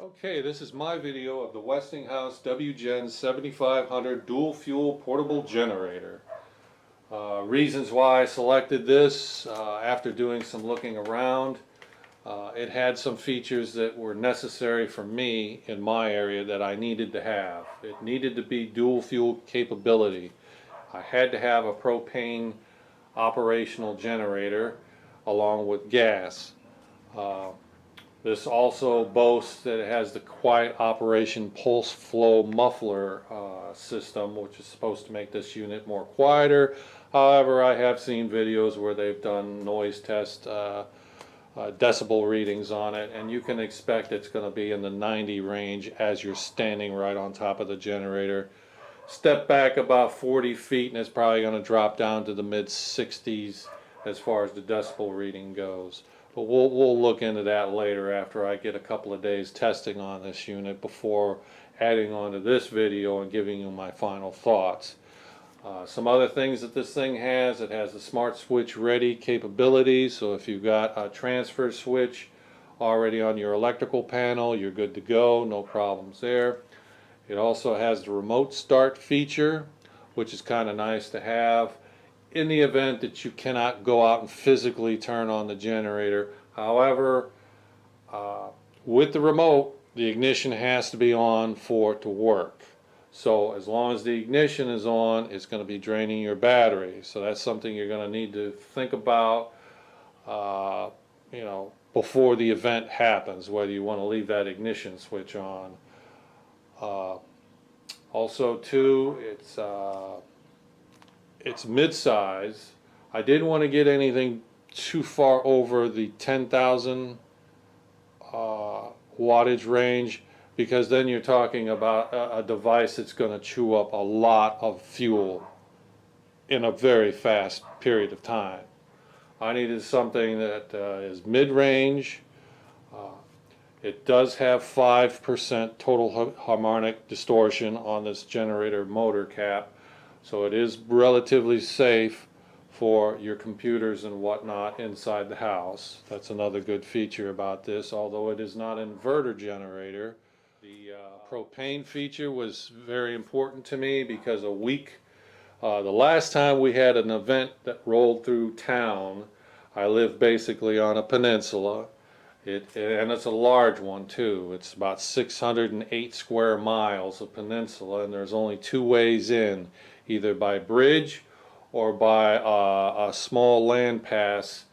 Okay, this is my video of the Westinghouse WGen 7500 dual fuel portable generator. Reasons why I selected this after doing some looking around. It had some features that were necessary for me in my area that I needed to have. It needed to be dual fuel capability. I had to have a propane operational generator along with gas. This also boasts that it has the quiet operation pulse flow muffler system, which is supposed to make this unit more quieter. However, I have seen videos where they've done noise test decibel readings on it, and you can expect it's going to be in the 90 range as you're standing right on top of the generator. Step back about 40 feet and it's probably going to drop down to the mid 60s as far as the decibel reading goes. But we'll look into that later after I get a couple of days testing on this unit before adding on to this video and giving you my final thoughts. Some other things that this thing has: it has the smart switch ready capability, so if you've got a transfer switch already on your electrical panel, you're good to go, no problems there. It also has the remote start feature, which is kind of nice to have in the event that you cannot go out and physically turn on the generator. However, with the remote, the ignition has to be on for it to work. So as long as the ignition is on, it's going to be draining your battery. So that's something you're going to need to think about, before the event happens, whether you want to leave that ignition switch on. Also, too, it's mid-size. I didn't want to get anything too far over the 10,000 wattage range, because then you're talking about a device that's going to chew up a lot of fuel in a very fast period of time. I needed something that is mid-range. It does have 5% total harmonic distortion on this generator motor cap, so it is relatively safe for your computers and whatnot inside the house. That's another good feature about this, although it is not an inverter generator. The propane feature was very important to me because the last time we had an event that rolled through town, I live basically on a peninsula. And it's a large one too. It's about 608 square miles of peninsula, and there's only two ways in, either by bridge or by a small land pass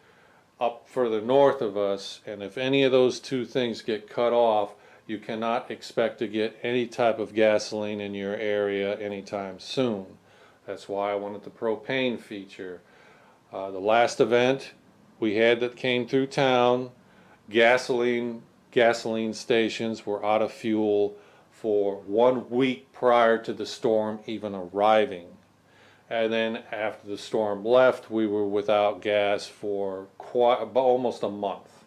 up further north of us. And if any of those two things get cut off, you cannot expect to get any type of gasoline in your area anytime soon. That's why I wanted the propane feature. The last event we had that came through town, gasoline stations were out of fuel for 1 week prior to the storm even arriving. And then after the storm left, we were without gas for almost a month.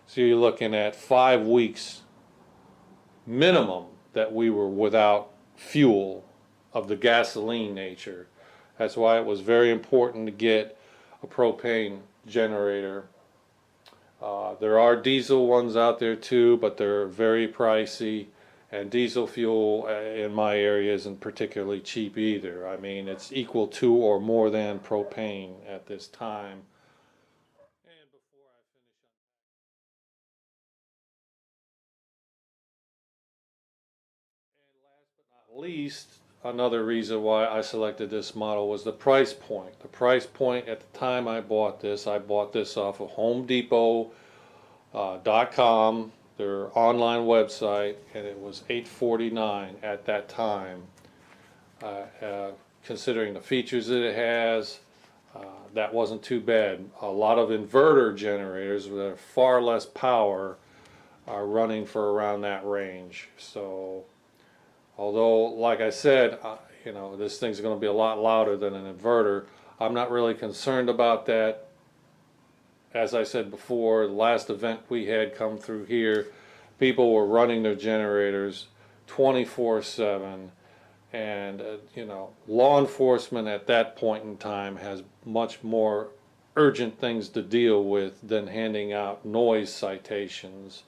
So you're looking at 5 weeks minimum that we were without fuel of the gasoline nature. That's why it was very important to get a propane generator. There are diesel ones out there too, but they're very pricey, and diesel fuel in my area isn't particularly cheap either. I mean, it's equal to or more than propane at this time. And before I finish and last but not least, another reason why I selected this model was the price point. The price point at the time I bought this off of Home Depot. .com, their online website, and it was $849 at that time. Considering the features that it has, that wasn't too bad. A lot of inverter generators with far less power are running for around that range. So, although, like I said, this thing's going to be a lot louder than an inverter, I'm not really concerned about that. As I said before, the last event we had come through here, people were running their generators 24/7, and law enforcement at that point in time has much more urgent things to deal with than handing out noise citations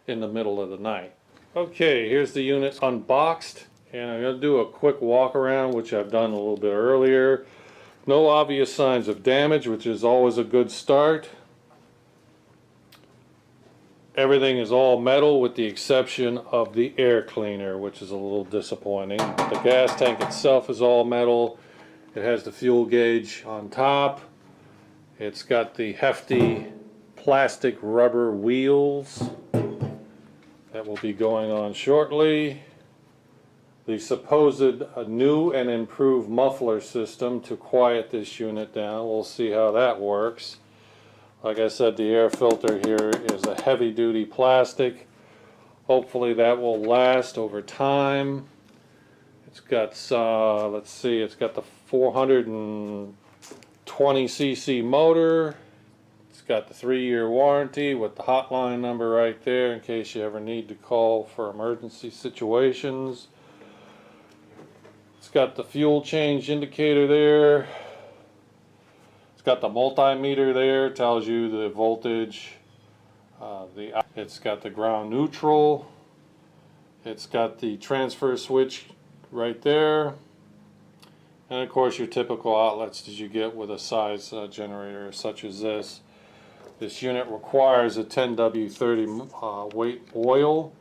in the middle of the night. Okay, here's the unit unboxed, and I'm going to do a quick walk around, which I've done a little bit earlier. No obvious signs of damage, which is always a good start. Everything is all metal with the exception of the air cleaner, which is a little disappointing. The gas tank itself is all metal. It has the fuel gauge on top. It's got the hefty plastic rubber wheels that will be going on shortly. The supposed new and improved muffler system to quiet this unit down. We'll see how that works. Like I said, the air filter here is a heavy-duty plastic. Hopefully that will last over time. It's got, let's see, it's got the 420cc motor. It's got the 3-year warranty with the hotline number right there in case you ever need to call for emergency situations. It's got the fuel change indicator there. It's got the multimeter there, tells you the voltage. It's got the ground neutral. It's got the transfer switch right there. And of course your typical outlets that you get with a size generator such as this. This unit requires a 10W30 weight oil.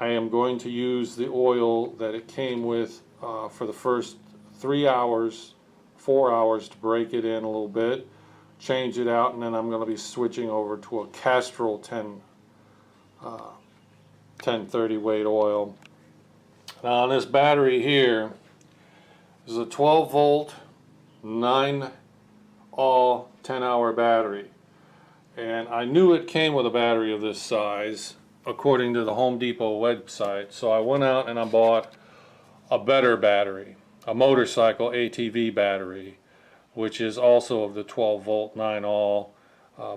I am going to use the oil that it came with for the first 3 hours, 4 hours to break it in a little bit, change it out, and then I'm going to be switching over to a Castrol 1030 weight oil. Now on this battery here, this is a 12 volt, 9 all 10-hour battery. And I knew it came with a battery of this size according to the Home Depot website, so I went out and I bought a better battery, a motorcycle ATV battery, which is also of the 12 volt 9 all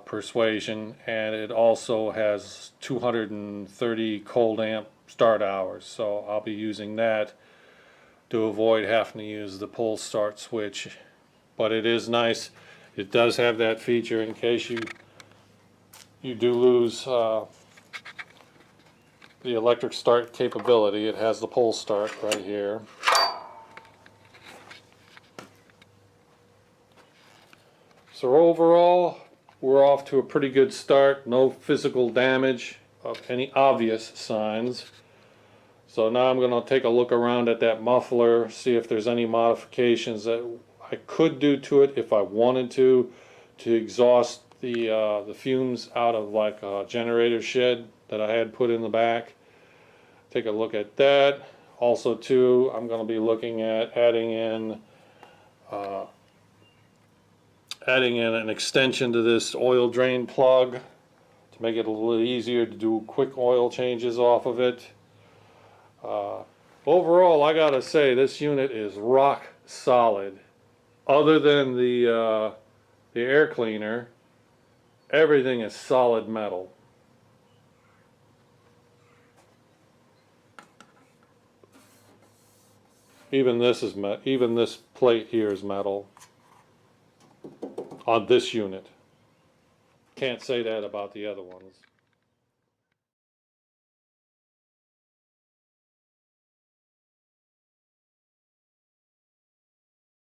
persuasion, and it also has 230 cold amp start hours, so I'll be using that to avoid having to use the pull start switch. But it is nice, it does have that feature in case you do lose the electric start capability. It has the pull start right here. So overall, we're off to a pretty good start. No physical damage of any obvious signs. So now I'm going to take a look around at that muffler, see if there's any modifications that I could do to it if I wanted to exhaust the fumes out of like a generator shed that I had put in the back. Take a look at that. Also too, I'm going to be looking at adding in an extension to this oil drain plug to make it a little easier to do quick oil changes off of it. Overall, I gotta say this unit is rock solid. Other than the air cleaner, everything is solid metal. Even this plate here is metal on this unit. Can't say that about the other ones.